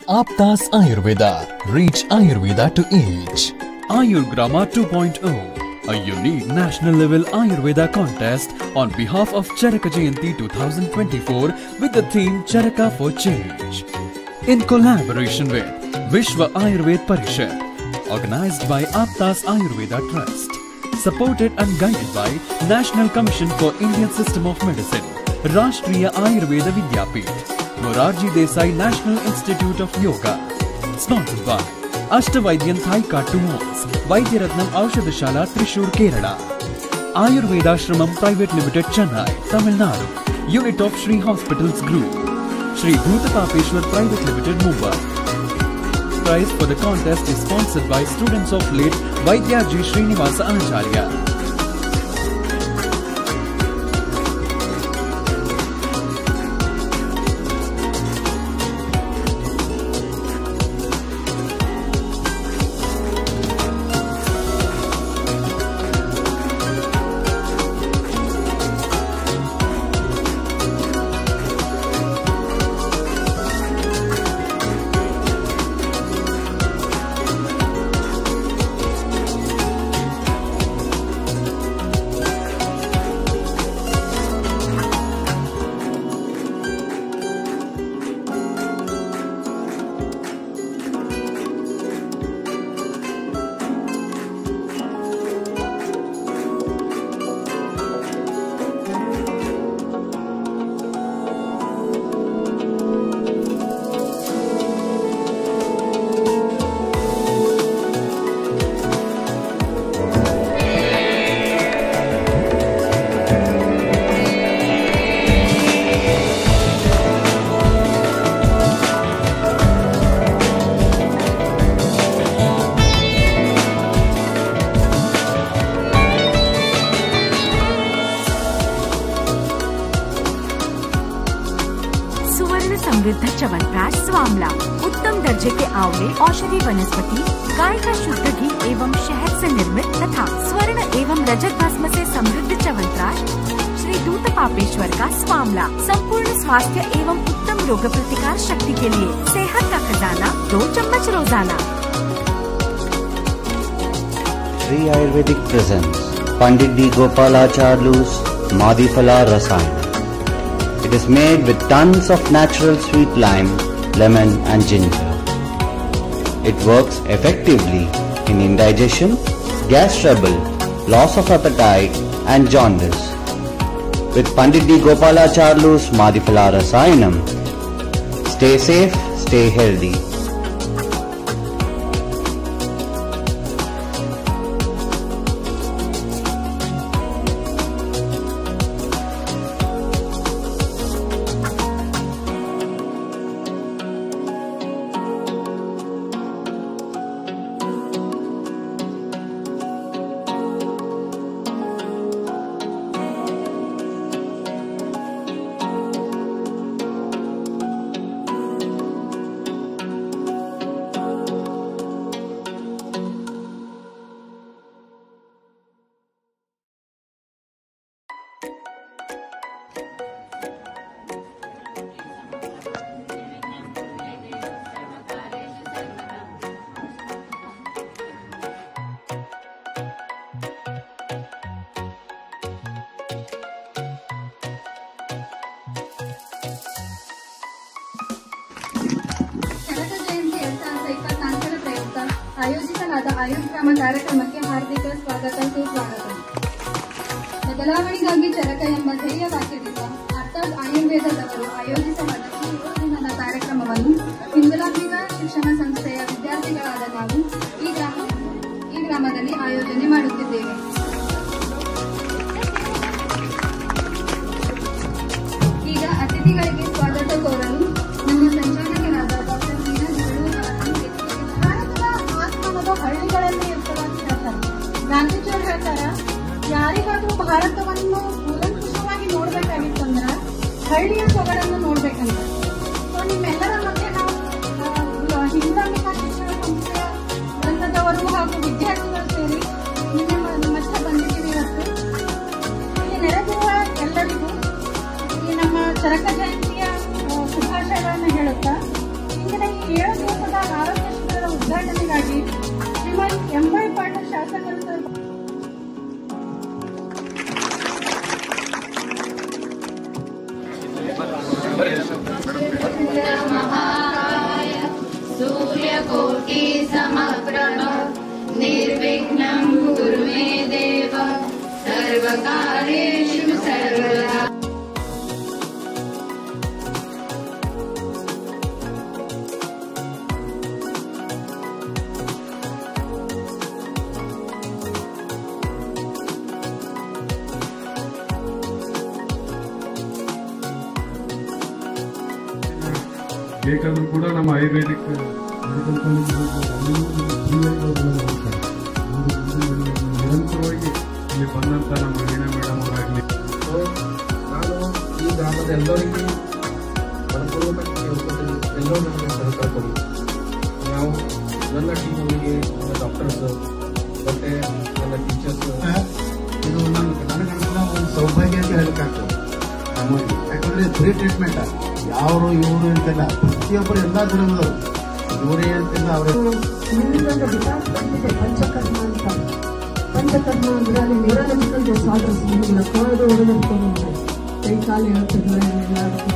Aptas Ayurveda. Reach Ayurveda to each. Ayurgrama 2.0, a unique national level Ayurveda contest on behalf of Charaka Jayanti 2024 with the theme Charaka for Change. In collaboration with Vishwa Ayurveda Parishad, organized by Aptas Ayurveda Trust, supported and guided by National Commission for Indian System of Medicine, Rashtriya Ayurveda Vidyapith, Morarji Desai National Institute of Yoga, sponsored by Ashtavaidyan Thaika 2 Malls, Vaidyaratnam Aushadashala Thrissur, Kerala, Ayurveda Shramam Private Limited, Chennai, Tamil Nadu, unit of Shri Hospitals Group, Shri Bhutapapeshwar Private Limited, Mumbai. Prize for the contest is sponsored by students of late Vaidyaji Srinivasa Acharya. समृद्ध च्यवनप्राश स्वामला, उत्तम दर्जे के आंवले औषधि वनस्पति, गाय का शुद्ध घी एवं शहद से निर्मित तथा स्वर्ण एवं रजत भस्म से समृद्ध च्यवनप्राश श्री दूतपापेश्वर का स्वामला संपूर्ण स्वास्थ्य एवं उत्तम रोग प्रतिकार शक्ति के लिए सेहत का खजाना 2 चम्मच रोजाना। Sri Ayurvedic presents Pandit D. Gopalacharlu's Madhifala Rasayana. It is made with tons of natural sweet lime, lemon and ginger. It works effectively in indigestion, gas trouble, loss of appetite and jaundice. With Pandit D. Gopalacharlu's Madhifala Rasayanam, stay safe, stay healthy. ಆಯೋಜಿಸಲಾದ ಆಯುರ್ಗ್ರಾಮ ಕಾರ್ಯಕ್ರಮಕ್ಕೆ ಹಾರ್ದಿಕ ಸ್ವಾಗತ ಸುಸ್ವಾಗತ. ಬದಲಾವಣೆಗಾಗಿ ಚರಕ ಎಂಬ ಧ್ಯೇಯ ವಾಕ್ಯದಿಂದ ಅರ್ಥಾತ್ ಆಯುರ್ವೇದದವರು ಆಯೋಜಿಸಲಾದ ಈ 7 ದಿನದ ಕಾರ್ಯಕ್ರಮವನ್ನು ಹಿಂದುಲಾಂಬಿಕಾ ಶಿಕ್ಷಣ ಸಂಸ್ಥೆಯ ವಿದ್ಯಾರ್ಥಿಗಳಾದ ನಾವು ಈ ಗ್ರಾಮದಲ್ಲಿ ಆಯೋಜನೆ ಮಾಡುತ್ತಿದ್ದೇವೆ. ಈಗ ಅತಿಥಿಗಳಿಗೆ ಸ್ವಾಗತ ಕೋರಲು ನಮ್ಮ ಸಂಚಾಲಕರಾದ ಡಾಕ್ಟರ್ ಮೀನಾ ಹಳ್ಳಿಗಳಲ್ಲಿ ಇರ್ತದಂತ ಹೇಳ್ತಾರೆ. ಗಾಂಧೀಜಿಯವರು ಹೇಳ್ತಾರ, ಯಾರಿಗಾದ್ರೂ ಭಾರತವನ್ನು ಕೂಲಂಕುಷವಾಗಿ ನೋಡ್ಬೇಕಾಗಿತ್ತಂದ್ರ ಹಳ್ಳಿಯ ಸೊಗಡನ್ನು ನೋಡ್ಬೇಕಂತ. ಸೊ ನಿಮ್ಮೆಲ್ಲರ ಮಧ್ಯೆ ನಾವು ಹಿಂದುಲಾಂಬಿಕಾ ಶಿಕ್ಷಣ ಸಂಸ್ಥೆಯ ವೃಂದದವರು ಹಾಗೂ ವಿದ್ಯಾರ್ಥಿಗಳು ಸೇರಿ ನಿಮ್ಮತ್ತ ಬಂದಿದ್ದೀವಿ. ಇವತ್ತು ಇಲ್ಲಿ ನೆರೆದಿರುವ ಎಲ್ಲರಿಗೂ ಈ ನಮ್ಮ ಚರಕ ಜಯಂತಿಯ ಶುಭಾಶಯಗಳನ್ನು ಹೇಳುತ್ತಾ ಇಂದಿನ ಈ 7 ವ್ಯಾಸಂಗರು ಸ್ವಲ್ಪ सूर्यकोटि समप्रभ निर्विघ्नं कुरु मे देव सर्वकार्येषु सर्वदा। ಬೇಕಾದ್ರೂ ಕೂಡ ನಮ್ಮ ಆಯುರ್ವೇದಿಕ್ ನಿರಂತರವಾಗಿ ಇಲ್ಲಿ ಬಂದಂತ ನಮ್ಮ ವೀಣಾ ಮೇಡಮ್ ಅವರಾಗಲಿ, ನಾನು ಈ ಗ್ರಾಮದ ಎಲ್ಲರಿಗೂ ಮನಪೂರ್ವಕವಾಗಿ ಕೇಳ್ಕೊತೀನಿ, ಎಲ್ಲರೂ ನಮಗೆ ಸಹಕಾರ ಕೊಡಿ. ನಾವು ನನ್ನ ಟೀಮ್ಗಳಿಗೆ, ನನ್ನ ಡಾಕ್ಟರ್ಸ್ ಮತ್ತೆ ನನ್ನ ಟೀಚರ್ಸ್, ಇದು ನನಗಂತ ಒಂದು ಸೌಭಾಗ್ಯ ಅಂತ ಹೇಳಕ್ಕಾಗ್ತದೆ ನಮಗೆ. ಯಾಕಂದ್ರೆ ಫ್ರೀ ಟ್ರೀಟ್ಮೆಂಟ್ ಯಾರು ಇವರು ಅಂತೆಲ್ಲ ಪ್ರತಿಯೊಬ್ಬರು ಎಲ್ಲ ಜನಗಳು ಇವರೇ ಅಂತೆಲ್ಲ ಅವರೇ ಪಂಚಕರ್ಮ ಅಂತ. ಪಂಚಕರ್ಮ ಅಂದ್ರೆ ಅಲ್ಲಿ ನ್ಯೂರಾಲಜಿಕಲ್ ಡಿಸಾರ್ಡರ್ಸ್ ಇಲ್ಲ, ಕಾಲು ಹೊಡೆದಿರ್ಕೊಂಡು ಕೈ ಕಾಲು ಹೇಳ್ತಿರ್ಲಿಲ್ಲ ಎಲ್ಲರಿಗೂ.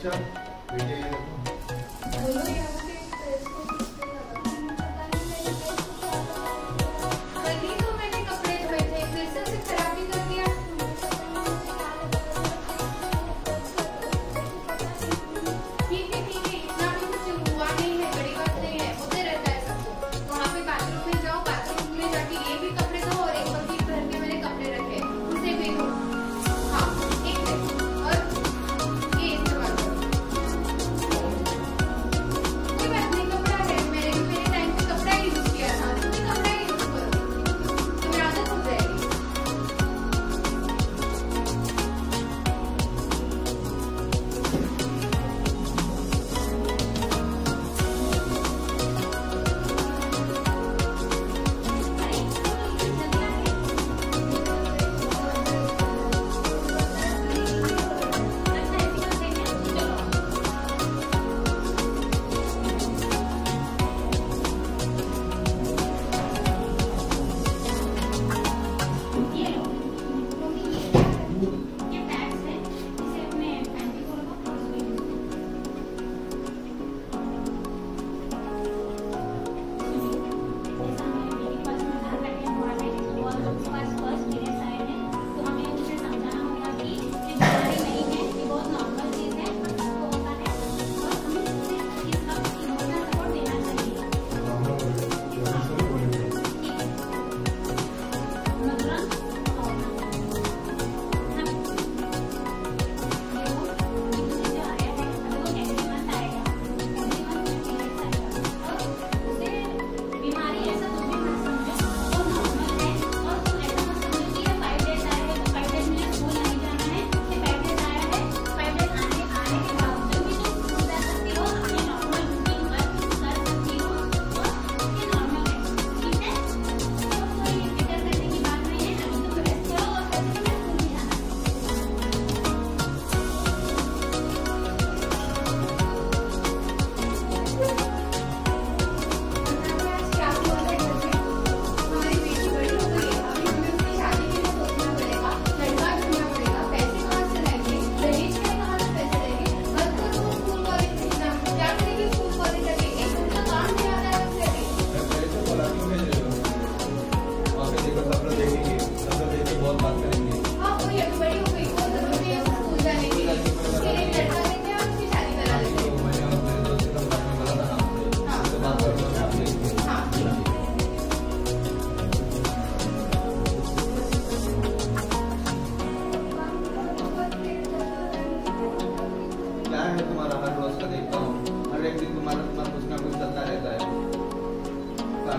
मनीषा बेटे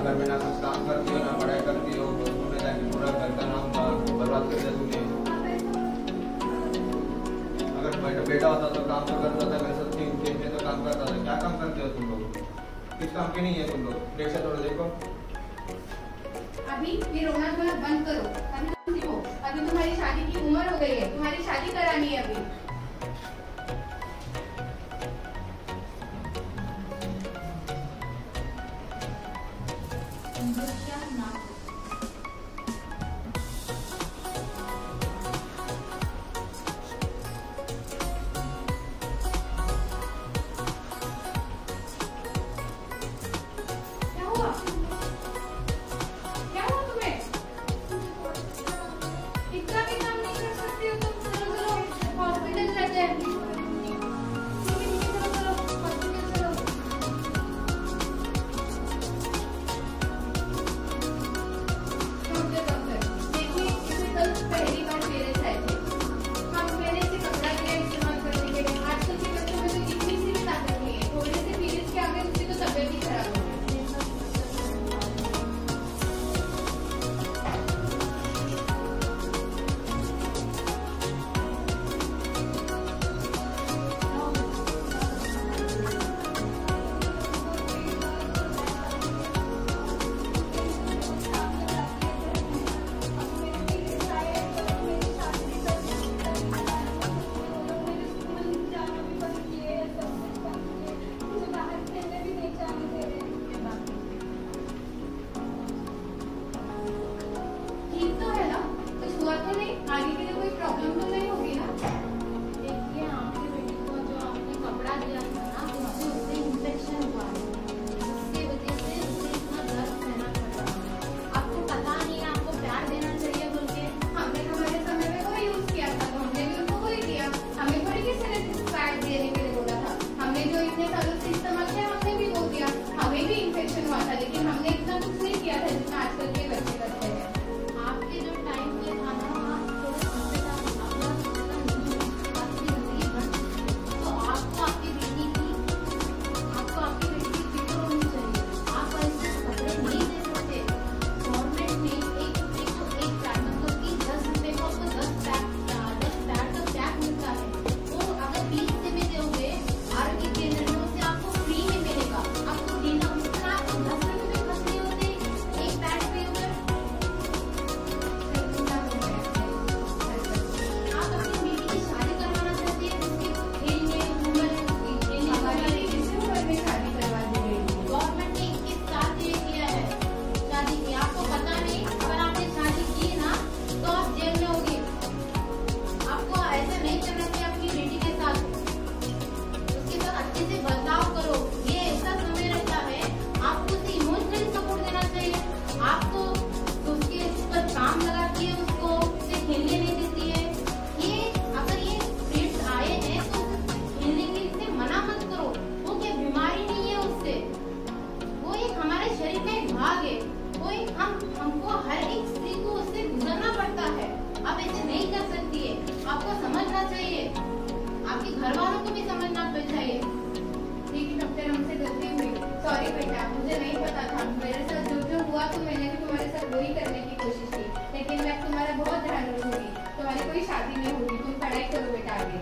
घर में ना कुछ काम करती हो ना पढ़ाई करती हो, दोस्तों में जाके पूरा घर का नाम बर्बाद कर दिया तुमने। अगर बेटा होता तो काम तो करता था, मैं सच्ची खेत में तो काम करता था। क्या काम करते हो तुम लोग? किस काम के नहीं है तुम लोग? प्रेशर थोड़ा देखो। अभी ये रोना धोना बंद करो, अभी तुम देखो, अभी तुम्हारी शादी की उम्र हो गई है, तुम्हारी शादी करानी है अभी। हॉस्पिटल नहीं कर सकती है, आपको समझना चाहिए, आपके घर वालों को भी समझना चाहिए। ठीक है डॉक्टर, हमसे गलती हुई, सॉरी बेटा, मुझे नहीं पता था, मेरे साथ जो हुआ तो मैंने भी तुम्हारे साथ वही करने की कोशिश की, लेकिन मैं तुम्हारा बहुत ध्यान रखूंगी, तुम्हारी कोई शादी नहीं होगी, तुम पढ़ाई करो बेटा आगे।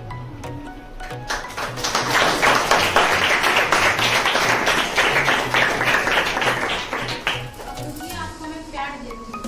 आपको मैं प्यार देती हूँ।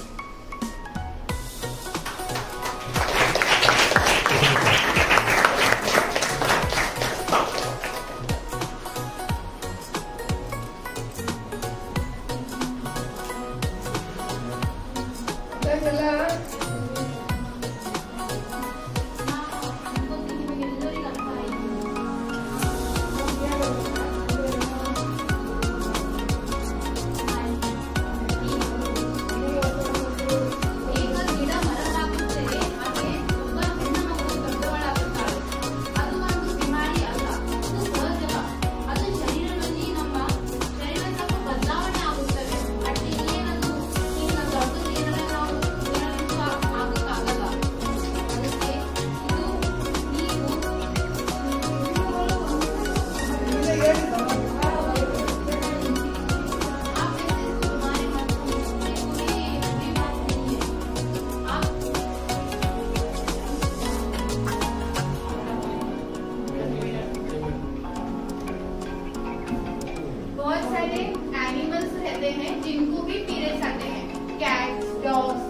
जिनको भी पीरियड्स आते हैं, कैट्स, डॉग्स,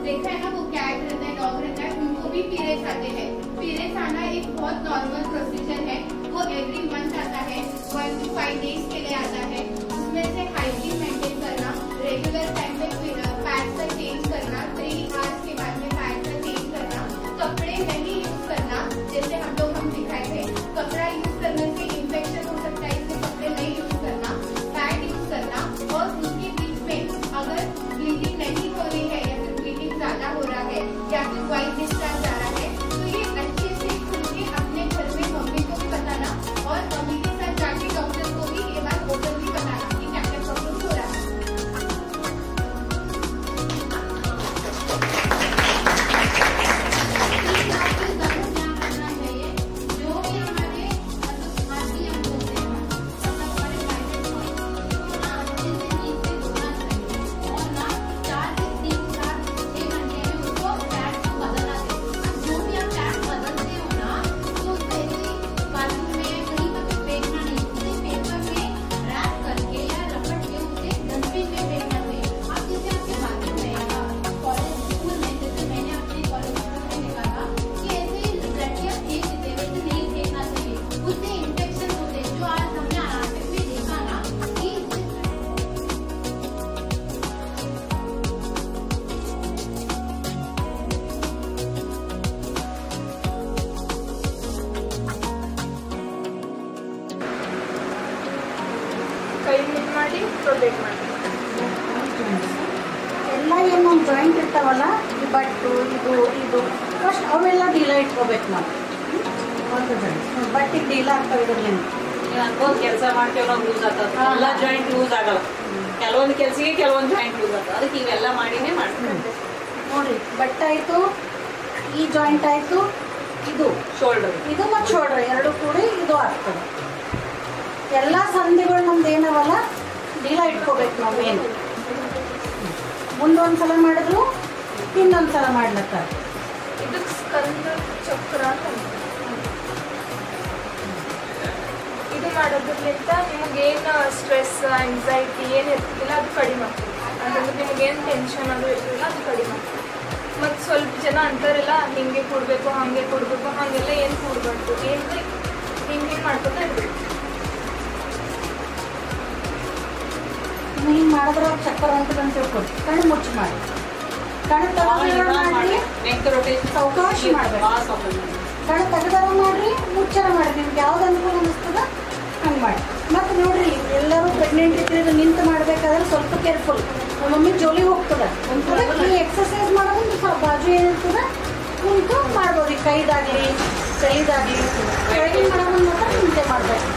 देखा है ना, वो कैट रहता है, डॉग रहता है, उनको भी पीरियड्स आते हैं। पीरियड्स आना एक बहुत नॉर्मल प्रोसीजर है, वो एवरी मंथ आता है, 1 to 5 डेज के लिए आता है। उसमें से हाइजीन मेंटेन करना, रेगुलर टाइम पे पैड्स का चेंज करना, 3 आवर्स के बाद में पैड्स का चेंज करना, कपड़े नहीं यूज करना, जैसे हम दिखाए थे, कपड़ा यूज करने से इन्फेक्शन हो सकता है, इसलिए कपड़े नहीं यूज करना, पैड यूज करना, और उसके बीच में अगर ब्लीडिंग नहीं हो रही है या फिर ब्लीडिंग ज्यादा हो रहा है या फिर वाइट डिस्चार्ज आ रहा है, तो ये अच्छे से खुल के अपने घर में मम्मी को भी बताना और मम्मी के साथ जाके डॉक्टर को भी ये बात ओपनली बताना कि क्या क्या प्रॉब्लम हो रहा है। ಎಲ್ಲ ಏನೊಂದು ಜಾಯಿಂಟ್ ಇರ್ತಾವಲ್ಲ, ಈ ಬಟ್ಟು ಇದು ಫಸ್ಟ್ ಅವೆಲ್ಲ ಡೀಲ ಇಟ್ಕೋಬೇಕು ನಾವು. ಒಂದು ಜಾಯಿಂಟ್ ಬಟ್ಟಿಗೆ ಡೀಲ ಆಗ್ತಾವೆ ಇದ್ರಲ್ಲಿಂದ ಅನ್ಕೊಂಡ್ ಕೆಲಸ ಮಾಡ್ತೇವೆ ನಾವು, ಯೂಸ್ ಆಗ್ತದೆ. ಎಲ್ಲ ಜಾಯಿಂಟ್ ಯೂಸ್ ಆಗಲ್ಲ, ಕೆಲವೊಂದು ಕೆಲಸಕ್ಕೆ ಕೆಲವೊಂದು ಜಾಯಿಂಟ್ ಯೂಸ್ ಆಗ್ತದೆ, ಅದಕ್ಕೆ ಇವೆಲ್ಲ ಮಾಡಿನೇ ಮಾಡ್ತೀವಿ. ನೋಡ್ರಿ, ಬಟ್ ಆಯ್ತು, ಈ ಜಾಯಿಂಟ್ ಆಯ್ತು, ಇದು ಶೋಲ್ಡರ್, ಇದು ಮತ್ತು ಶೋಲ್ಡರ್ ಎರಡು ಕೂಡಿ ಇದು ಆಗ್ತದೆ. ಎಲ್ಲ ಸಂಧಿಗಳು ನಮ್ದು ಏನವಲ್ಲ ಡೀಲ ಇಟ್ಕೋಬೇಕು ನಾವು. ಏನು ಮುಂದೊಂದ್ಸಲ ಮಾಡಿದ್ರು ಇನ್ನೊಂದ್ಸಲ ಮಾಡ್ಲಕ್ಕ ಇದಕ್ಕೆ ಸ್ಕಂದ ಚಕ್ರ ಇದು ಮಾಡೋದ್ರಲ್ಲಿಂದ ನಿಮಗೇನು ಸ್ಟ್ರೆಸ್ ಆಂಗ್ಸೈಟಿ ಏನು ಇರ್ತಿಲ್ಲ ಅದು ಕಡಿಮೆ ಆಗ್ತದೆ. ಅಂತಂದ್ರೆ ನಿಮಗೇನು ಟೆನ್ಷನ್ ಅದು ಇರ್ತಿಲ್ಲ ಅದು ಕಡಿಮೆ ಆಗ್ತದೆ. ಮತ್ತು ಸ್ವಲ್ಪ ಜನ ಅಂತಾರೆಲ್ಲ ಹಿಂಗೆ ಕೊಡಬೇಕು ಹಾಗೆ ಕೊಡಬೇಕು, ಹಾಗೆಲ್ಲ ಏನು ಕೊಡಬಾರ್ದು, ಏನು ಹಿಂಗೆ ಮಾಡ್ಕೊತಾ ಇರ್ಬೇಕು. ಹಿಂಗೆ ಮಾಡಿದ್ರೆ ಚಕ್ಕರ್ ಅಂತ ತಿಳ್ಕೊಡಿ. ಕಣ್ಣು ಮುಚ್ಚಿ ಮಾಡಿ, ಕಣ್ಣು ತೆಗೆದಾರ ಮಾಡಿ, ಸಾವಕಾಶ ಮಾಡಬೇಕು. ಕಣ್ಣು ತೆಗೆದಾರ ಮಾಡಿರಿ, ಮುಚ್ಚಾರ ಮಾಡಿ, ನಿಮ್ಗೆ ಯಾವ್ದು ಅನುಕೂಲ ಅನ್ನಿಸ್ತದ ಹಂಗೆ ಮಾಡಿ. ಮತ್ತು ನೋಡ್ರಿ, ಎಲ್ಲರೂ ಪ್ರೆಗ್ನೆಂಟ್ ಇದ್ರೆ ನಿಂತು ಮಾಡ್ಬೇಕಾದ್ರೆ ಸ್ವಲ್ಪ ಕೇರ್ಫುಲ್, ನಮ್ಮ ಮಮ್ಮಿ ಜೋಲಿ ಹೋಗ್ತದೆ. ಈ ಎಕ್ಸರ್ಸೈಸ್ ಮಾಡೋದು ಸ್ವಲ್ಪ ಬಾಜು ಏನಿರ್ತದೆ ಕುಂತು ಮಾಡ್ಬೋದು. ಈ ಕೈದಾಗಲಿ ಕೈದಾಗಲಿ ಕೆಳಗಿನ ಮಾಡೋದನ್ನ ಮಾತ್ರ ನಿಂತೆ ಮಾಡಬೇಕು.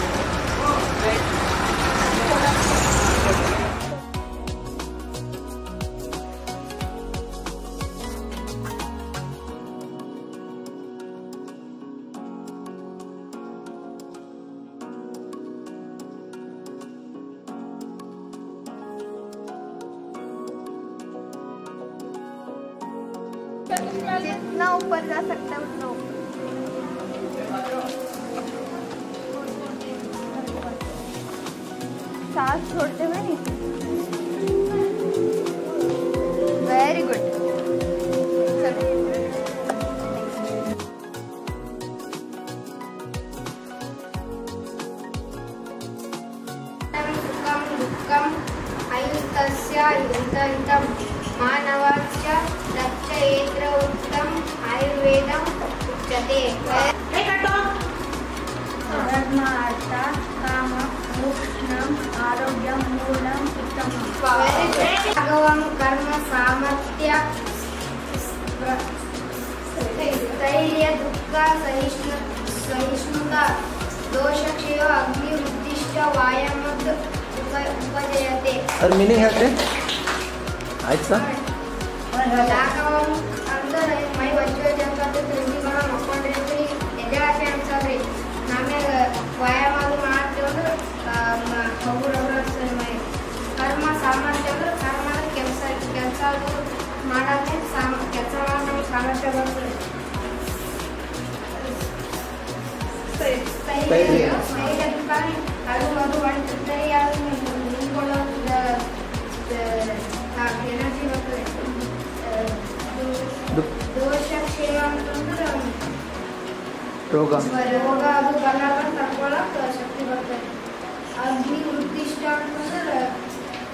जितना ऊपर जा सकता है उतना ऊपर। सांस छोड़ते हुए नीचे। Very good. चलो मानवाच्च रक्षयेत्र उत्तम आयुर्वेदम उच्यते। धर्मार्थ काम मोक्षम आरोग्यम मूलम उत्तमम्। भगवं कर्म सामर्थ्य स्थैर्य दुःख सहिष्णुता दोषक्षय अग्नि उद्दिष्ट वायमद उपजयते। और मीनिंग है ಆಯ್ತು ಸರ್ ಅಂದ್ರೆ ಮೈ ವಜ್ಜೆ ಜಗತ್ತು ತಿರುಗಿಗಳ ಮಕ್ಕೊಂಡಿರ್ತೀವಿ ಎಜಾಸೆ ಅನ್ಸದ್ರಿ ನಮ್ಯಾಗ ವ್ಯಾಯಾಮ ಅದು ಮಾಡ್ತೀವಿ ಅಂದ್ರೆ ಮೈ ಕರ್ಮ ಸಾಮರ್ಥ್ಯ ಅಂದ್ರೆ ಕರ್ಮ ಕೆಲಸ ಮಾಡೋದೇ ಕೆಲಸ ಮಾಡೋ ಸಾಮರ್ಥ್ಯ ಬರ್ತದೆ. ಸ್ಥೈರ್ಯ ಅದು ಅದು ಹೊಂಟಿರ್ತಾರೆ ಯಾರು ನಿಂತ್ಕೊಳ್ಳೋ ಎನರ್ಜಿ ಬರ್ತದೆ. ದೋಷಕ್ಷೇಮ ಅಂತಂದ್ರೆ ರೋಗ ಅದು ಬರಲಾರ್ದ ತಡ್ಕೊಳ್ಳೋಕೆ ಶಕ್ತಿ ಬರ್ತದೆ. ಅಗ್ನಿ ಉದ್ದಿಷ್ಟ ಅಂತಂದ್ರೆ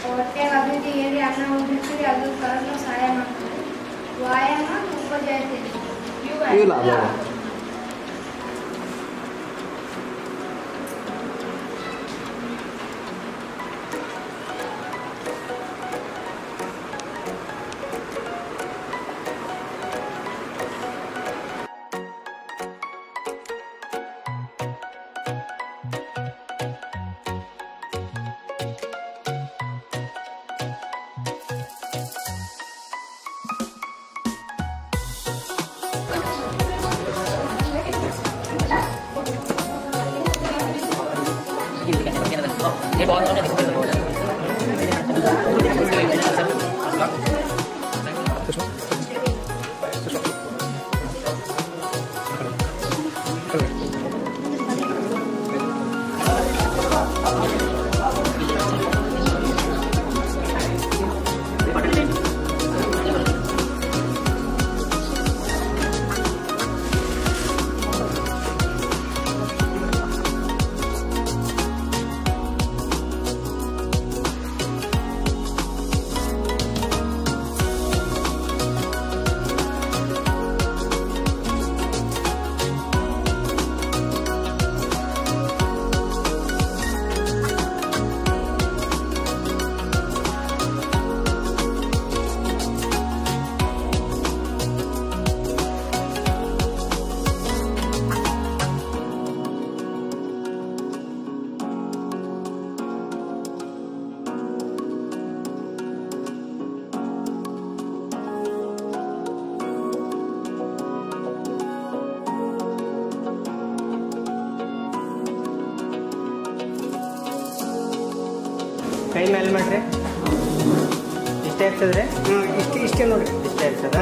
ಹೊಟ್ಟೆಗೆ ಅಭಿವೃದ್ಧಿ ಏರಿ ಅನ್ನ ಉದ್ದಿರ್ತೀವಿ ಅದು ಕರೆಕ್ಟ್ ಸಹಾಯ ಮಾಡ್ತದೆ. ವ್ಯಾಯಾಮ ಉಪಜಯತೆ ಇವು ಲಾಭ. ಕೈ ಮೇಲೆ ಮಾಡ್ರಿ. ಇಷ್ಟೇ ಆಗ್ತದ್ರಿ? ಇಷ್ಟೇ ನೋಡ್ರಿ. ಇಷ್ಟೇ ಆಗ್ತದ?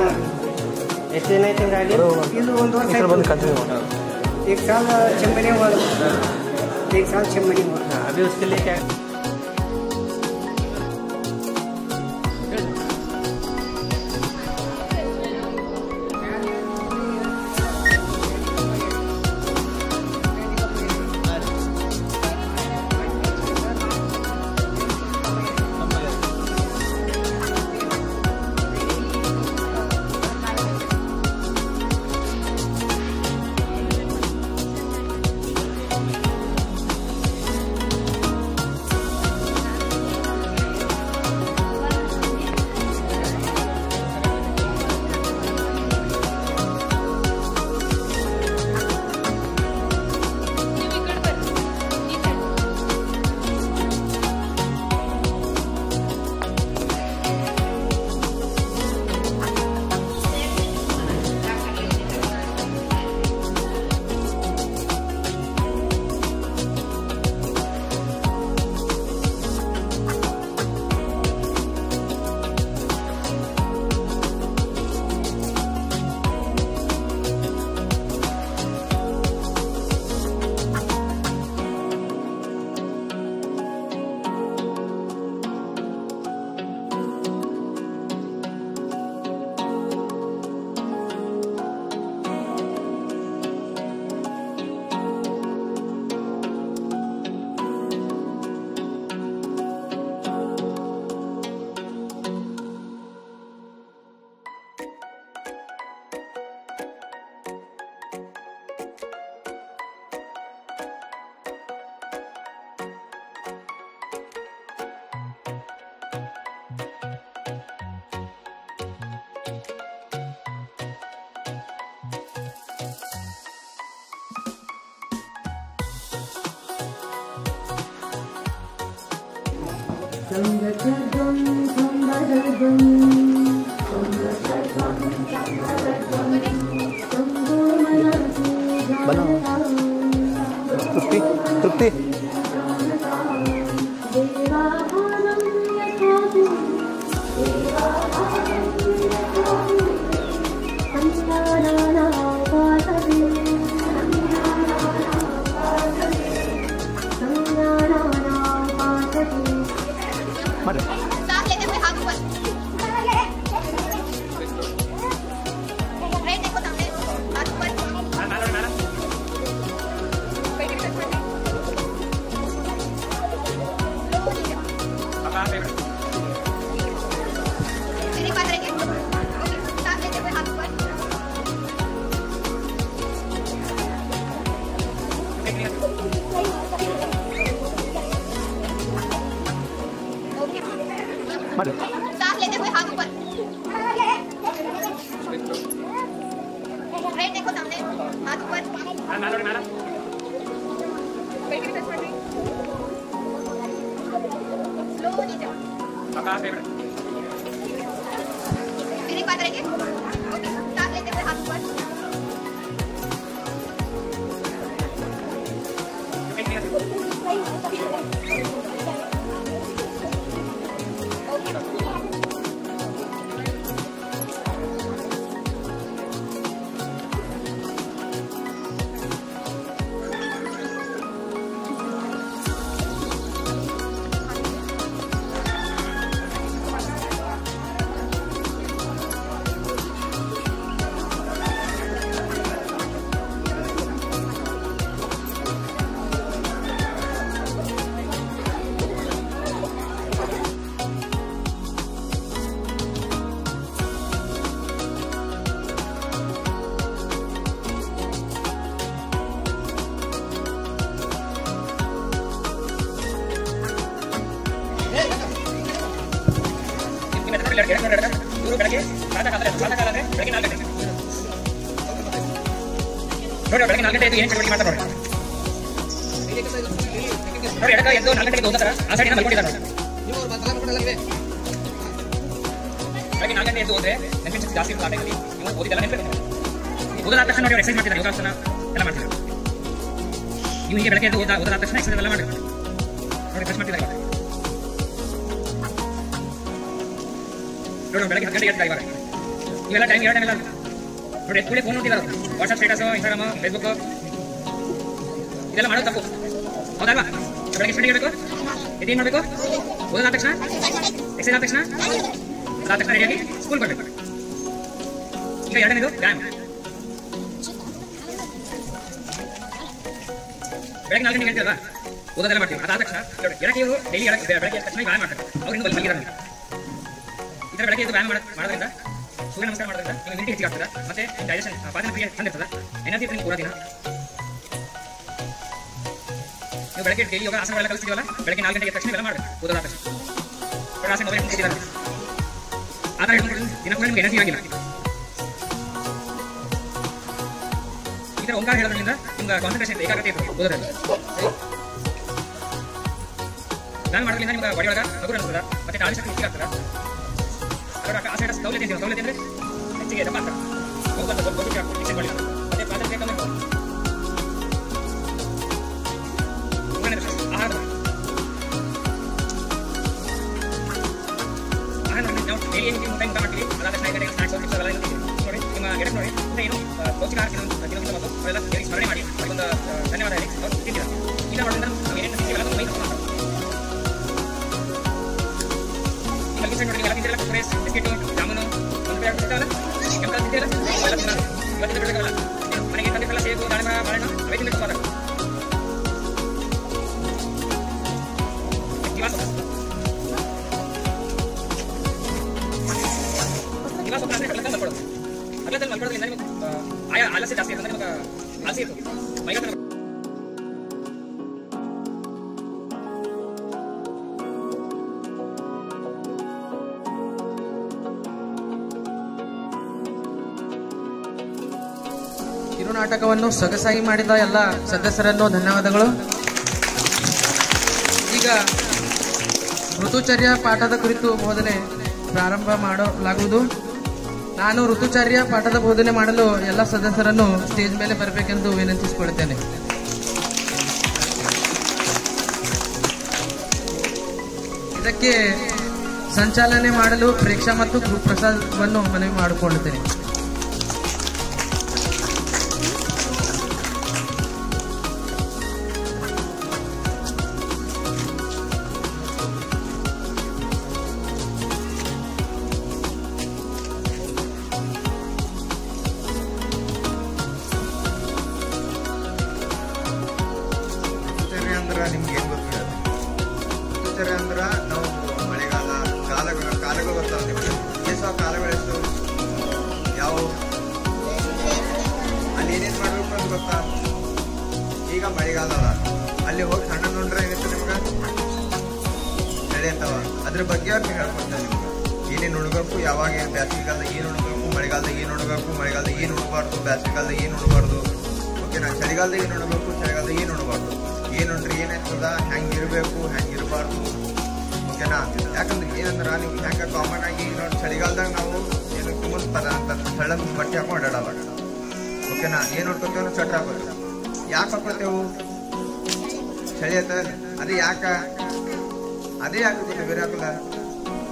ಎಷ್ಟು ದಿನ ಆಯ್ತು ಹಿಂಗಾಗಿ? ಇದು ಒಂದು ವರ್ಷ एक साल छह महीने हुआ। 1 साल 6 महीने हुआ। अभी उसके लिए क्या तृप्ति तृप्ति सांस लेते हुए हाथ ऊपर। राइट देखो सामने, हाथ ऊपर। मेरी बात रखें। ओके, सांस लेते हुए हाथ ऊपर। सांस लेते हुए हाथ ऊपर। राइट देखो सामने, हाथ ऊपर। स्लो नीचे। मेरी बात रखें। ओके, सांस लेते हुए हाथ ऊपर। ನೋಡಿ ಬೆಳಗ್ಗೆ 4 ಗಂಟೆ ಏನು ಚಟುವಟಿಕೆ ಮಾಡ್ತಾರೆ ನೋಡಿ. ನೋಡಿ ಎಡಕ ಎದ್ದು 4 ಗಂಟೆಗೆ ಹೋಗ್ತಾರೆ, ಆ ಸೈಡಿಂದ ಮಲ್ಕೊಂಡಿದ್ದಾರೆ ನೋಡಿ. ಬೆಳಗ್ಗೆ 4 ಗಂಟೆ ಎದ್ದು ಹೋದ್ರೆ ನೆನಪಿನ ಜಾಸ್ತಿ ಇರುತ್ತೆ ಆ ಟೈಮಲ್ಲಿ. ನೀವು ಓದಿದ್ದೆಲ್ಲ ನೆನಪಿರುತ್ತೆ. ಓದಾದ ತಕ್ಷಣ ನೋಡಿ ಎಕ್ಸರ್ಸೈಸ್ ಮಾಡ್ತಿದ್ದಾರೆ, ಯೋಗಾಸನ ಎಲ್ಲ ಮಾಡ್ತಾರೆ. ನೀವು ಹೀಗೆ ಬೆಳಗ್ಗೆ ಎದ್ದು ಓದಾದ ತಕ್ಷಣ ಎಕ್ಸರ್ಸೈಸ್ ಎಲ್ಲ ಮಾಡಿ ನೋಡಿ, ಫ್ರೆಶ್ ಮಾಡ್ತಿದ್ದಾರೆ. ನೋಡಿ ಬೆಳಗ್ಗೆ 10 ಗಂಟೆಗೆ ಎದ್ದು ಇವಾಗ ನೀವೆಲ್ಲ ಟೈಮ್ ಎರಡು ಟೈಮ್ ನೋಡಿ, ಸ್ಕೂಲೇ ಫೋನ್ ನೋಡ್ತಿದ್ದಾರೆ. ವಾಟ್ಸಪ್ ಸ್ಟೇಟಸ್, ಇನ್ಸ್ಟಾಗ್ರಾಮ್, ಫೇಸ್ಬುಕ್ ಇದೆಲ್ಲ ಮಾಡೋದು ತಪ್ಪು, ಹೌದಲ್ವಾ? ಬೆಳಗ್ಗೆ ಸ್ಟಡಿ ಇರಬೇಕು, ಇದೇನು ಮಾಡಬೇಕು? ಓದಾದ ತಕ್ಷಣ ಎಕ್ಸರ್ಸೈಸ್ ಆದ ತಕ್ಷಣ ಅದಾದ ತಕ್ಷಣ ರೆಡಿಯಾಗಿ ಸ್ಕೂಲ್ ಬರಬೇಕು. ಈಗ ಎರಡನೇದು ವ್ಯಾಯಾಮ. ಬೆಳಗ್ಗೆ 4 ಗಂಟೆಗೆ ಹೇಳ್ತೀರಲ್ಲ, ಓದೋದೆಲ್ಲ ಮಾಡ್ತೀವಿ. ಅದಾದ ತಕ್ಷಣ ಎರಡಕ್ಕೆ ಡೈಲಿ ಬೆಳಗ್ಗೆ ಎದ್ದ ತಕ್ಷಣ ವ್ಯಾಯಾಮ ಮಾಡ್ತಾರೆ. ಅವರಿಂದ ಮಲಗಿರೋದು ಈ ಥರ ಬೆಳಗ್ಗೆ ಎದ್ದು ವ್ಯಾಯಾಮ ಮಾಡೋದ್ರಿಂದ, ಸೂರ್ಯ ನಮಸ್ಕಾರ ಮಾಡೋದ್ರಿಂದ ನಿಮಗೆ ಇಮ್ಯುನಿಟಿ ಹೆಚ್ಚಿಗೆ ಆಗ್ತದೆ. ಮತ್ತೆ ಡೈಜೆಷನ್ ಪಾಚನ ಕ್ರಿಯೆ ಚಂದಿರ್ತದೆ, ಎನರ್ಜಿ ಇರ್ತದೆ ಪೂರ ದಿನ. ನೀವು ಬೆಳಗ್ಗೆ ಡೈಲಿ ಯೋಗ ಆಸನಗಳೆಲ್ಲ ಕಲಿಸ್ತೀವಲ್ಲ, ಬೆಳಗ್ಗೆ 4 ಗಂಟೆಗೆ ತಕ್ಷಣ ಇವೆಲ್ಲ ಮಾಡಬೇಕು. ಓದೋದ ತಕ್ಷಣ ಆಸನ ಮೊಬೈಲ್ ಮುಗಿಸಿದ್ದಾರೆ ಆ ಥರ ಹೇಳ್ಕೊಂಡು ದಿನ ಕೂಡ ನಿಮ್ಗೆ ಎನರ್ಜಿ ಆಗಿಲ್ಲ. ಈ ಥರ ಓಂಕಾರ ಹೇಳೋದ್ರಿಂದ ನಿಮ್ಗೆ ಕಾನ್ಸಂಟ್ರೇಷನ್ ಏಕಾಗ್ರತೆ ಇರ್ತದೆ ಓದೋದ್ರಲ್ಲಿ. ನಾನು ಮಾಡೋದ್ರಿಂದ ನಿಮ್ಗೆ ಬಾಡಿ ಒಳಗೆ ಹಗುರ ಅನಿಸ್ತದೆ, ಮತ್ತೆ ತಾಳಿ ಶಕ್ತಿ ಹೆಚ್ಚಿಗೆ ಆಗ್ತದೆ. ಅದರ ಆಸನ ಸೌಲಭ್ಯ ಅಂತೀವಿ, ಸೌಲಭ್ಯ ಅಂದರೆ ಹೆಚ್ಚಿಗೆ ದಪ್ಪ ಆಗ್ತದೆ. ಫಿಕ್ಸನ್ ಮಾಡಿ ಮತ್ತೆ ಪಾತ್ರ ಕಮ್ಮಿ ಆಹಾರ ನಾವು ಡೈಲಿ ಏನು ಟೈಮ್ ಊಟ ಮಾಡ್ತೀವಿ, ಅದಾದ ತಕ್ಷಣ 5 ಗಂಟೆಗೆ ಸ್ನಾಕ್ಸ್ ಟಿಪ್ಸ್ ಎಲ್ಲ ನೋಡಿ ನಿಮ್ಮ ಗಿಡಕ್ಕೆ ನೋಡಿ ಊಟ ಏನು ಪೌಷ್ಟಿಕ ಆಹಾರ ತಿನ್ನೋದು ಮತ್ತು ಅವೆಲ್ಲ ಸರಿ ಸ್ಮರಣೆ ಮಾಡಿ ಅದೊಂದು ಧನ್ಯವಾದ ಹೇಳಿ ಅವ್ರು ತಿಂತೀರ. ಈಗ ಮಾಡೋದ್ರಿಂದ ನಾವು ಏನೇನು ತಿಂತೀವಲ್ಲ ಮೈ ತಗೊಂಡು ಈಗ ನೋಡಿ ಎಲ್ಲ ತಿಂತಿರಲ್ಲ, ಕುಕ್ಕರೇಸ್, ಬಿಸ್ಕೆಟು, ಜಾಮೂನು, ಒಂದು ರೂಪಾಯಿ ಸಿಗ್ತಾವಲ್ಲ, ಕೆಂಪಲ್ ತಿಂತೀರಲ್ಲ, ಅವೆಲ್ಲ ತಿನ್ನೋದು. ಇವತ್ತಿನ ಬಿಡಬೇಕಲ್ಲ, ಮನೆಗೆ ತಂದಿರಲ್ಲ ಸೇಬು, ದಾಳಿಂಬೆ, ಬಾಳೆಹಣ್ಣು ಅವೇ ತಿನ್ನಬೇಕು. ಸ್ವಾದ ದಿವಸ ಅಂದ್ರೆ ಕಳ್ಳದಲ್ಲಿ ಮಲ್ಕೊಳ್ಳೋದು. ಅಗಲದಲ್ಲಿ ಮಲ್ಕೊಳ್ಳೋದ್ರಿಂದ ನಿಮಗೆ ಆಯಾ ಆಲಸ್ಯ ಜಾಸ್ತಿ ಇರ್ತದೆ, ನಿಮಗೆ ಆಲಸ್ಯ ಇರ್ತದೆ ಮೈಗತ್ತ. ಕಿರುನಾಟಕವನ್ನು ಸೊಗಸಾಗಿ ಮಾಡಿದ ಎಲ್ಲ ಸದಸ್ಯರನ್ನು ಧನ್ಯವಾದಗಳು. ಈಗ ಋತುಚರ್ಯ ಪಾಠದ ಕುರಿತು ಬೋಧನೆ ಪ್ರಾರಂಭ ಮಾಡಲಾಗುವುದು. ನಾನು ಋತುಚರ್ಯ ಪಾಠದ ಬೋಧನೆ ಮಾಡಲು ಎಲ್ಲ ಸದಸ್ಯರನ್ನು ಸ್ಟೇಜ್ ಮೇಲೆ ಬರಬೇಕೆಂದು ವಿನಂತಿಸಿಕೊಳ್ಳುತ್ತೇನೆ. ಇದಕ್ಕೆ ಸಂಚಾಲನೆ ಮಾಡಲು ಪ್ರೇಕ್ಷಾ ಮತ್ತು ಗುರುಪ್ರಸಾದವನ್ನು ಮನವಿ ಮಾಡಿಕೊಳ್ಳುತ್ತೇನೆ. ನಿಮ್ಗೆ ಏನ್ ಗೊತ್ತಿರೋದು? ಋತುಚರ್ಯ ಅಂದ್ರ ನಾವು ಮಳೆಗಾಲ ಕಾಲಗಳು ಬರ್ತಾವ. ನಿಮ್ಗೆ ಎಷ್ಟು ಕಾಲಗಳೆಷ್ಟು ಯಾವ ಅಲ್ಲಿ ಏನೇನ್ ಮಾಡ್ಬೇಕು ಅಂತ ಗೊತ್ತಾ? ಈಗ ಮಳೆಗಾಲ ಅದ, ಅಲ್ಲಿ ಹೋಗಿ ಸಣ್ಣ ನೋಡ್ರೆ ಏನಿತ್ತು ನಿಮ್ಗೆ ಚಳಿ ಅಂತವ. ಅದ್ರ ಬಗ್ಗೆ ಅವ್ರಿಗೆ ಹೇಳ್ಕೊಡ್ತಾರೆ ನಿಮ್ಗೆ ಏನೇನು ಉಣ್ಬೇಕು, ಯಾವಾಗ ಏನು ಬ್ಯಾಸಿಗೆಗಾಲದಾಗ ಏನು ಉಣ್ಬೇಕು, ಮಳೆಗಾಲದಾಗ ಏನು ಉಣ್ಬೇಕು, ಮಳೆಗಾಲದಾಗ ಏನು ಉಣ್ಬಾರ್ದು, ಬ್ಯಾಸಿಗೆಗಾಲದಾಗ ಏನು ಉಣ್ಬಾರ್ದು. ಓಕೆನಾ? ಚಳಿಗಾಲದಾಗ ಏನು ಉಣ್ಬೇಕು, ಚಳಿಗಾಲದಾಗ ಏನು ಉಣ್ಬಾರ್ದು, ಏನುಂಡ್ರಿ ಏನಾಯ್ತದ, ಹೆಂಗೆ ಇರಬೇಕು, ಹೆಂಗೆ ಇರಬಾರ್ದು. ಓಕೆನಾ? ಯಾಕಂದ್ರೆ ಏನಂದ್ರೆ ನೀವು ಹೆಂಗೆ ಕಾಮನ್ ಆಗಿ ನೋಡಿ ಚಳಿಗಾಲದಾಗ ನಾವು ಏನು ತುಂಬಸ್ತಾರ ಅಂತ ಸಣ್ಣ ಬಟ್ಟೆ ಹಾಕೊಂಡು ಓಡಾಡಲ್ಲ. ಓಕೆನಾ? ಏನು ನೋಡ್ಕೊತೇವೆ ನಾವು ಚಟ್ರ ಹಾಕೋತೇವೆ. ಯಾಕೆ ಹಾಕೋತೇವು? ಚಳಿ ಆಯ್ತ. ಅದೇ ಯಾಕೆ ಗೊತ್ತೇವೆ, ಬೇರೆ ಹಾಕಲ್ಲ.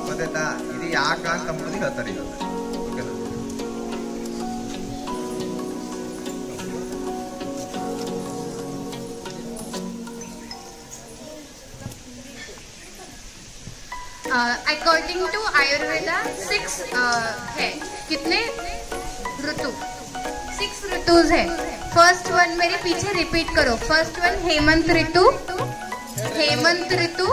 ಗೊತ್ತಾಯ್ತಾ? ಇದು ಯಾಕ ಅಂತ ಅಂಬುದು ಹೇಳ್ತಾರೆ ಈಗ. ಓಕೆನಾ? अकॉर्डिंग टू आयुर्वेदा 6 है. कितने ऋतु? 6 ऋतुज है. फर्स्ट वन मेरे पीछे रिपीट करो. फर्स्ट वन हेमंत ऋतु. हेमंत ऋतु.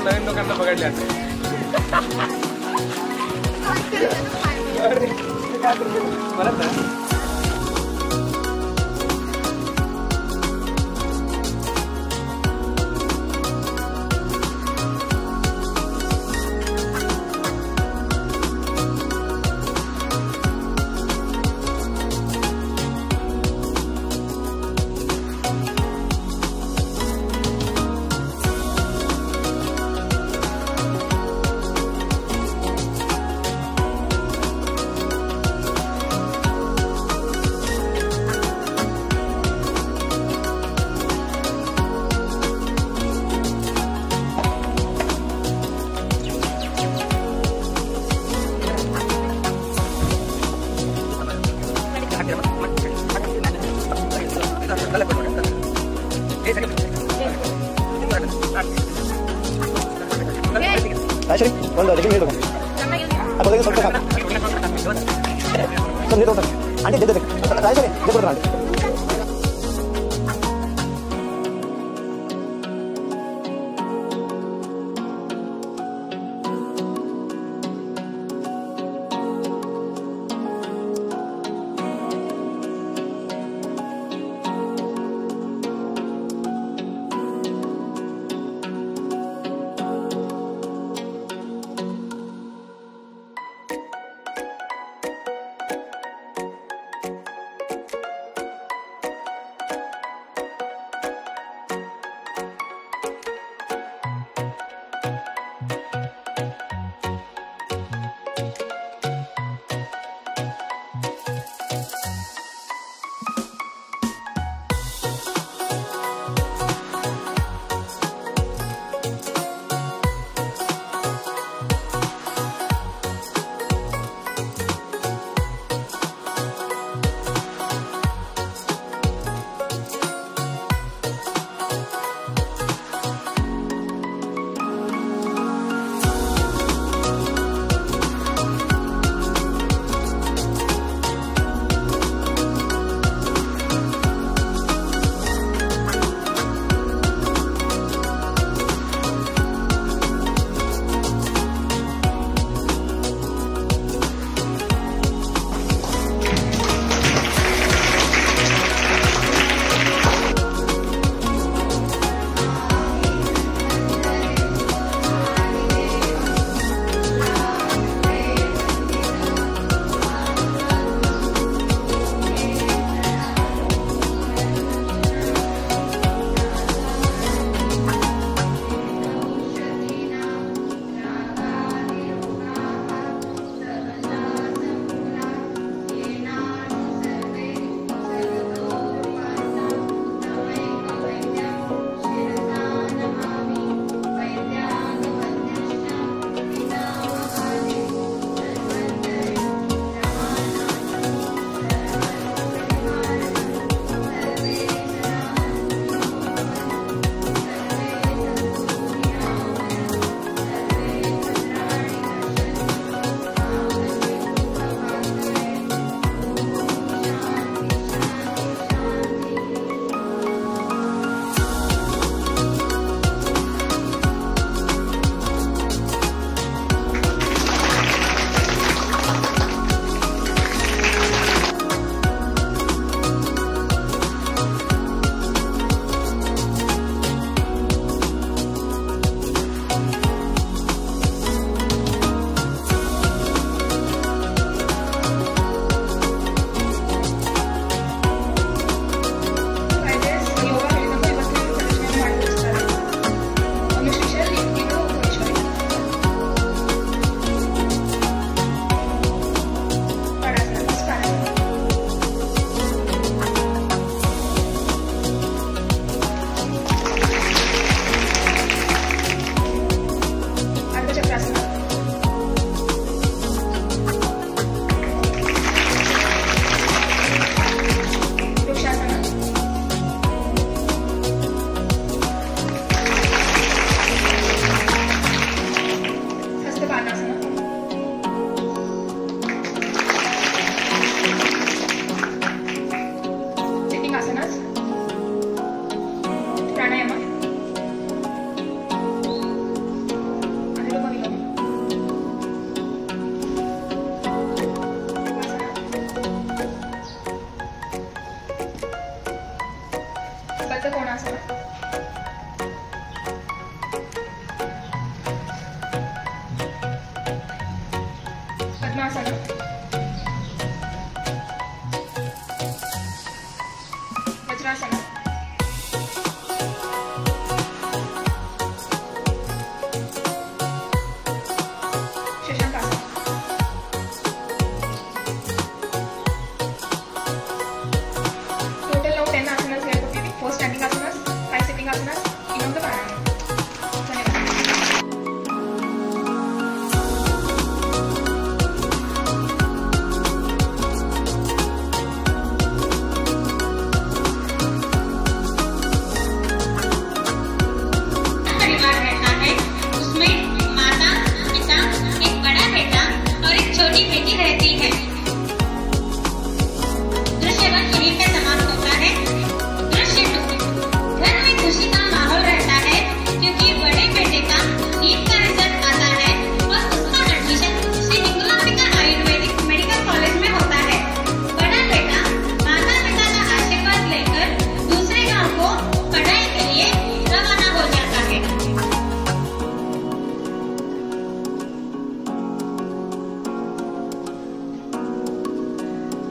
नवीन लोकांना बघडले आता परत Actually, ಒಂದು ಅದಕ್ಕೆ ನೀರು ಅದಕ್ಕೆ ಸ್ವಲ್ಪ ಸಾಕು ಸ್ವಲ್ಪ ನೀರು ತಗೊಂಡು ಆಂಟಿ ಜೊತೆ ರಾಜೇಶ್ವರಿ ಜೊತೆ ಆಂಟಿ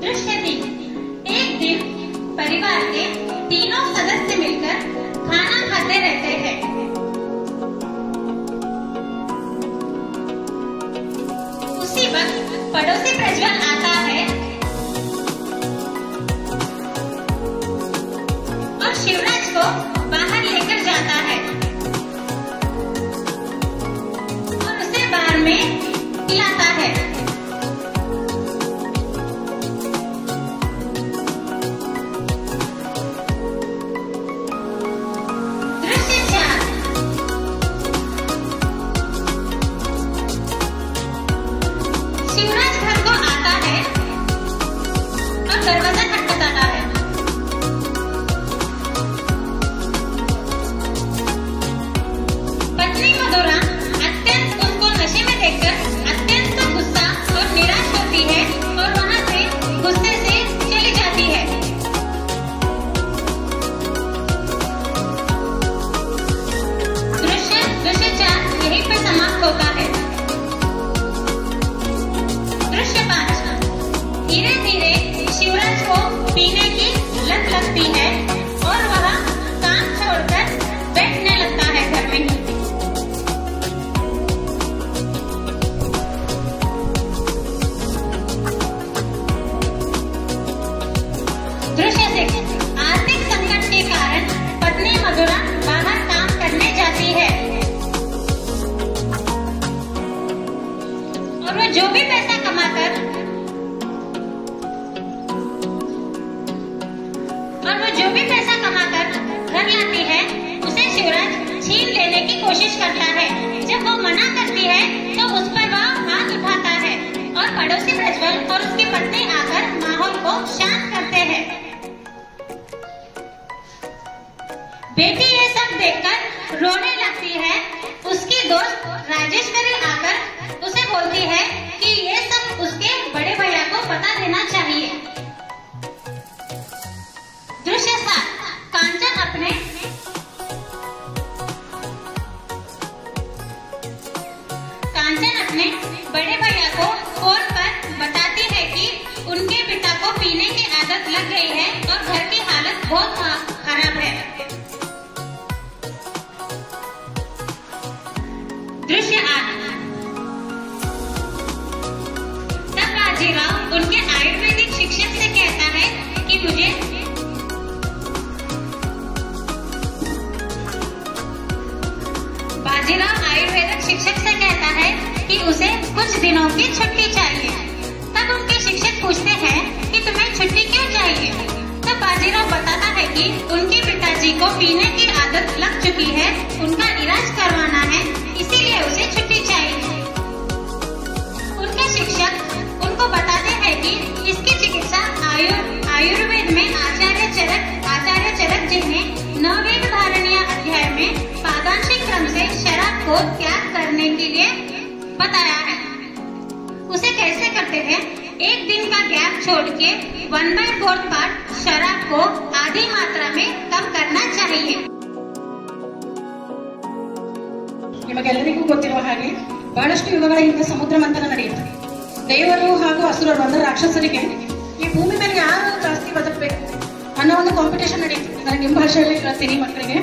दृश्य 3। एक दिन परिवार के तीनों सदस्य मिलकर खाना खाते रहते हैं। उसी वक्त पड़ोसी प्रज्वल आता है और शिवराज को बाहर लेकर जाता है और उसे बार में पिलाता है। दृश्य 4। शिवराज घर को आता है और दरवाजा खटखटाता है। पत्नी मधुरा अत्यंत उसको नशे में देखकर अत्यंत गुस्सा और निराश होती है और वहां से गुस्से से चली जाती है। दृश्य 4 यहीं पर समाप्त होता है। दृश्य 5। धीरे धीरे शिवराज को पीने की लत लगती है और वह काम छोड़कर बैठने लगता है घर में ही। दृश्य 6। आर्थिक संकट के कारण पत्नी मधुरा बाहर काम करने जाती है और वह जो भी पैसा कमाकर घर लाती है उसे शिवराज छीन लेने की कोशिश करता है। जब वो मना करती है तो उस पर वह हाथ उठाता है और पड़ोसी प्रज्वल और उसकी पत्नी आकर माहौल को शांत करते हैं। बेटी ये सब देखकर रोने लगती है। उसकी दोस्त राजेश्वरी आकर उसे बोलती है कि ये सब उसके बड़े भैया को पता देना चाहिए। दृश्य 7। कांचन अपने बड़े भैया को फोन पर बताती है कि उनके पिता को पीने की आदत लग गई है और घर की हालत बहुत खराब है। दृश्य 8। तब बाजीराव उनके आयुर्वेदिक शिक्षक से कहता है कि मुझे कि उसे कुछ दिनों की छुट्टी चाहिए। तब उनके शिक्षक पूछते हैं कि तुम्हें छुट्टी क्यों चाहिए। तब बाजीराव बताता है कि उनके पिताजी को पीने की आदत लग चुकी है, उनका इलाज करवाना है, इसीलिए उसे छुट्टी चाहिए। उनके शिक्षक उनको बताते हैं कि इसकी चिकित्सा आयुर्वेद में आचार्य चरक जी ने 9वें धारणीय अध्याय में पादांशिक क्रम से शराब को त्याग करने के लिए बताया है। उसे कैसे करते हैं? एक दिन का गैप छोड़ के 1/4 पार्ट शराब को आधी मात्रा में कम करना चाहिए। ನಿಮಗೆಲ್ಲರಿಗೂ ಗೊತ್ತಿರುವ ಹಾಗೆ ಬಹಳಷ್ಟು ಯುಗಗಳ ಹಿಂದೆ ಸಮುದ್ರ ಮಂಥನ ನಡೆಯಿತು. ದೇವರು ಹಾಗೂ ಅಸುರರು ಅಂದ್ರೆ ರಾಕ್ಷಸರಿಗೆ ಈ ಭೂಮಿ ಮೇಲೆ ಯಾರು ಜಾಸ್ತಿ ಬದುಕಬೇಕು ಅನ್ನೋ ಒಂದು ಕಾಂಪಿಟೇಷನ್ ನಡೆಯಿತು. ನನಗೆ ನಿಮ್ಮ ಭಾಷೆಯಲ್ಲಿ ಹೇಳ್ತೀನಿ ಮಕ್ಕಳಿಗೆ.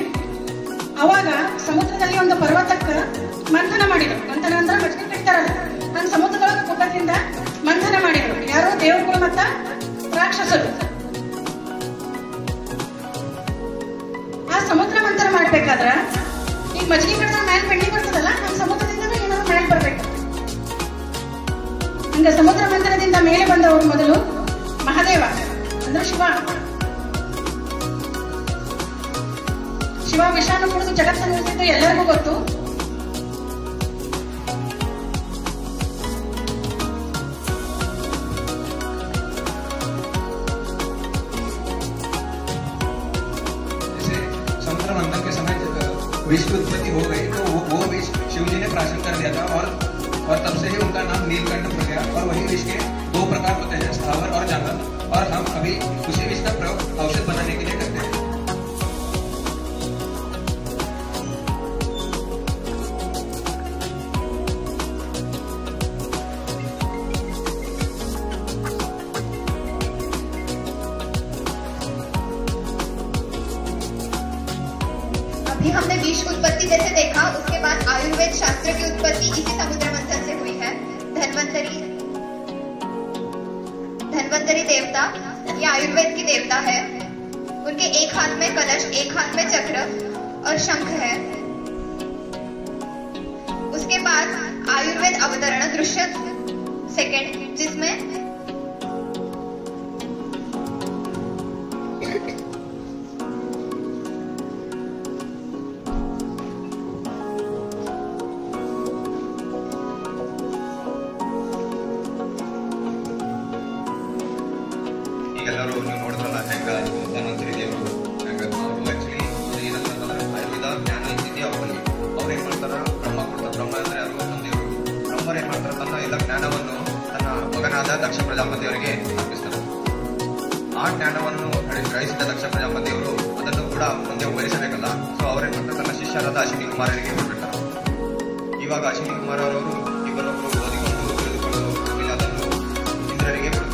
ಅವಾಗ ಸಮುದ್ರದಲ್ಲಿ ಒಂದು ಪರ್ವತಕ್ಕೆ ಮಂಥನ ಮಾಡಿದ್ರು. ಮಂಥನ ಅಂದ್ರೆ ಮಜ್ಜಿಗೆ ಕಟ್ತಾರಲ್ಲ, ನಾನು ಸಮುದ್ರದೊಳಗೆ ಗುಡ್ಡದಿಂದ ಮಂಥನ ಮಾಡಿದ್ರು. ಯಾರೋ ದೇವರುಗಳು ಮತ್ತ ರಾಕ್ಷಸರು. ಆ ಸಮುದ್ರ ಮಂಥನ ಮಾಡ್ಬೇಕಾದ್ರ ಈಗ ಮಜ್ಜಿಗೆ ಕಟ್ಟಿದ್ರೆ ಮ್ಯಾಲ್ ಬೆಂಡಿ ಬರ್ತದಲ್ಲ, ನಮ್ಮ ಸಮುದ್ರದಿಂದ ಏನಾದ್ರು ಮ್ಯಾಲ್ ಬರ್ಬೇಕು. ಹಂಗ ಸಮುದ್ರ ಮಂಥನದಿಂದ ಮೇಲೆ ಬಂದವರು ಮೊದಲು ಮಹಾದೇವ ಅಂದ್ರೆ ಶಿವ. ಶಿವ ವಿಷಾನು ಕುಡಿದು ಜಗತ್ತನ್ನು ಉಳಿಸಿದ್ದು ಎಲ್ಲರಿಗೂ ಗೊತ್ತು. समुद्र मंथन के समय विष की उत्पत्ति हो गई तो वो विष शिव जी ने प्राशन कर दिया था और तब से ही उनका नाम नीलकंठ पड़ गया। और वही विष के 2 प्रकार होते हैं, स्थावर और जंगम, और हम अभी उसी विष का प्रयोग औषध बनाने के लिए करते हैं। अभी हमने विश्व उत्पत्ति जैसे देखा, उसके बाद आयुर्वेद शास्त्र की उत्पत्ति इसी समुद्र मंथन से हुई है। धन्वंतरी देवता ये आयुर्वेद की देवता है। उनके एक हाथ में कलश, एक हाथ में चक्र और शंख है। उसके बाद आयुर्वेद अवतरण दृश्य सेकंड, जिसमें ಎಲ್ಲರೂ ನೀವು ನೋಡಿದ್ರಲ್ಲ ಹೆಂಗ ಧನ್ವಂತರಿ ದೇವರು ಹೆಂಗ ಅವರು ಆಕ್ಚುಲಿ ಏನಂತಂದ್ರೆ ಆಯುರ್ವೇದ ಜ್ಞಾನ ಇದೆಯಾ ಅವರಿಗೆ. ಅವ್ರು ಏನ್ ಮಾಡ್ತಾರ, ಬ್ರಹ್ಮ ಕೊಡ್ತಾರೆ. ಬ್ರಹ್ಮ ಅಂದ್ರೆ ಯಾರು? ನಮ್ಮ ದೇವರು. ಬ್ರಹ್ಮರು ಏನ್ ಮಾಡ್ತಾರೆ, ತನ್ನ ಎಲ್ಲ ಜ್ಞಾನವನ್ನು ತನ್ನ ಮಗನಾದ ದಕ್ಷ ಪ್ರಜಾಪತಿಯವರಿಗೆ ಅರ್ಪಿಸ್ತಾರೆ. ಆ ಜ್ಞಾನವನ್ನು ಗ್ರಹಿಸಿದ ದಕ್ಷ ಪ್ರಜಾಪತಿಯವರು ಅದನ್ನು ಕೂಡ ಮುಂದೆ ವಹಿಸಬೇಕಲ್ಲ. ಸೊ ಅವ್ರೇನ್ ಮಾಡ್ತಾರೆ, ತನ್ನ ಶಿಷ್ಯರಾದ ಅಶ್ವಿನಿ ಕುಮಾರರಿಗೆ ಕೊಡ್ಬಿಡ್ತಾರೆ. ಇವಾಗ ಅಶ್ವಿನಿ ಕುಮಾರ್ ಅವರು ಇಬ್ಬರೊಬ್ಬರು ಓದಿಕೊಂಡು ತಿಳಿದುಕೊಂಡು ಅದನ್ನು ಇಂದ್ರರಿಗೆ ಕೊಡ್ತಾರೆ.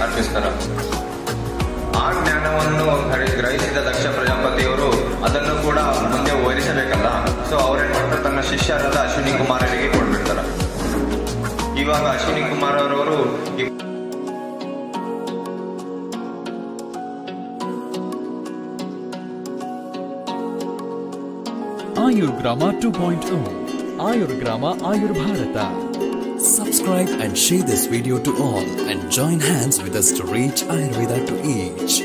ಅರ್ಪಿಸ್ತಾರ. ಆ ಜ್ಞಾನವನ್ನು ಗ್ರಹಿಸಿದ ದಕ್ಷ ಪ್ರಜಾಪತಿಯವರು ಅದನ್ನು ಕೂಡ ಮುಂದೆ ಓದಿಸಬೇಕಲ್ಲ. ಸೊ ಅವ್ರೇನ್ ಮಾಡ್ತಾರೆ, ತನ್ನ ಶಿಷ್ಯರಾದ ಅಶ್ವಿನಿ ಕುಮಾರರಿಗೆ ಕೊಡ್ಬಿಡ್ತಾರ. ಇವಾಗ ಅಶ್ವಿನಿ ಕುಮಾರ್ ಅವರವರು Ayurgrama 2.0 Ayurgrama Ayurbharata. Subscribe and share this video to all and join hands with us to reach Ayurveda to each.